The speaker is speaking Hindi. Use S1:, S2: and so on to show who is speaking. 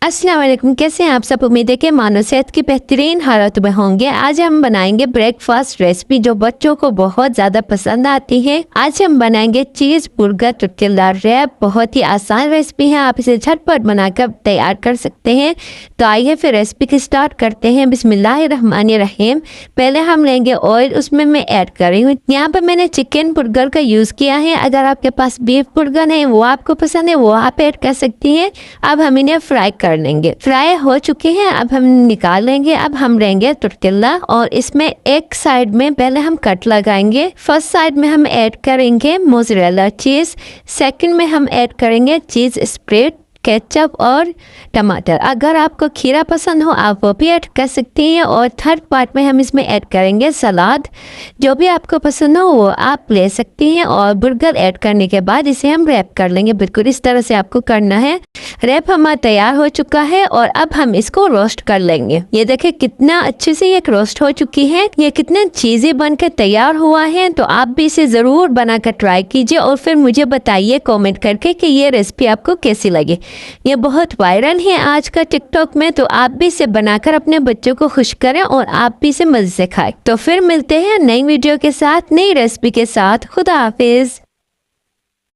S1: अस्सलाम वालेकुम, कैसे हैं आप सब। उम्मीद है कि मानो सेहत की बेहतरीन हालत में होंगे। आज हम बनाएंगे ब्रेकफास्ट रेसिपी जो बच्चों को बहुत ज़्यादा पसंद आती है। आज हम बनाएंगे चीज़ बर्गर टुटकेदार रैप। बहुत ही आसान रेसिपी है, आप इसे झटपट बनाकर तैयार कर सकते हैं। तो आइए फिर रेसिपी की स्टार्ट करते हैं। बिस्मिल्लाहिर्रहमानिर्रहीम। पहले हम लेंगे ऑयल, उसमें मैं ऐड कर रही हूँ। यहाँ पर मैंने चिकन बर्गर का यूज़ किया है। अगर आपके पास बीफ बर्गर है, वो आपको पसंद है, वो आप ऐड कर सकती हैं। अब हम इन्हें फ्राई कर लेंगे। फ्राई हो चुके हैं, अब हम निकाल लेंगे। अब हम लेंगे टुटकेला और इसमें एक साइड में पहले हम कट लगाएंगे। फर्स्ट साइड में हम ऐड करेंगे मोज़रेला चीज़, सेकंड में हम ऐड करेंगे चीज़ स्प्रेड, केचप और टमाटर। अगर आपको खीरा पसंद हो आप वो भी ऐड कर सकती हैं। और थर्ड पार्ट में हम इसमें ऐड करेंगे सलाद। जो भी आपको पसंद हो वो आप ले सकती हैं। और बर्गर ऐड करने के बाद इसे हम रैप कर लेंगे। बिल्कुल इस तरह से आपको करना है। रैप हमारा तैयार हो चुका है और अब हम इसको रोस्ट कर लेंगे। ये देखें कितना अच्छे से ये रोस्ट हो चुकी है। ये कितने चीज़ें बनकर तैयार हुआ है। तो आप भी इसे ज़रूर बनाकर ट्राई कीजिए और फिर मुझे बताइए कमेंट करके कि ये रेसिपी आपको कैसी लगी। ये बहुत वायरल है आज का टिकटॉक में, तो आप भी इसे बनाकर अपने बच्चों को खुश करें और आप भी इसे मज़े से खाएं। तो फिर मिलते हैं नई वीडियो के साथ, नई रेसिपी के साथ। खुदा हाफिज।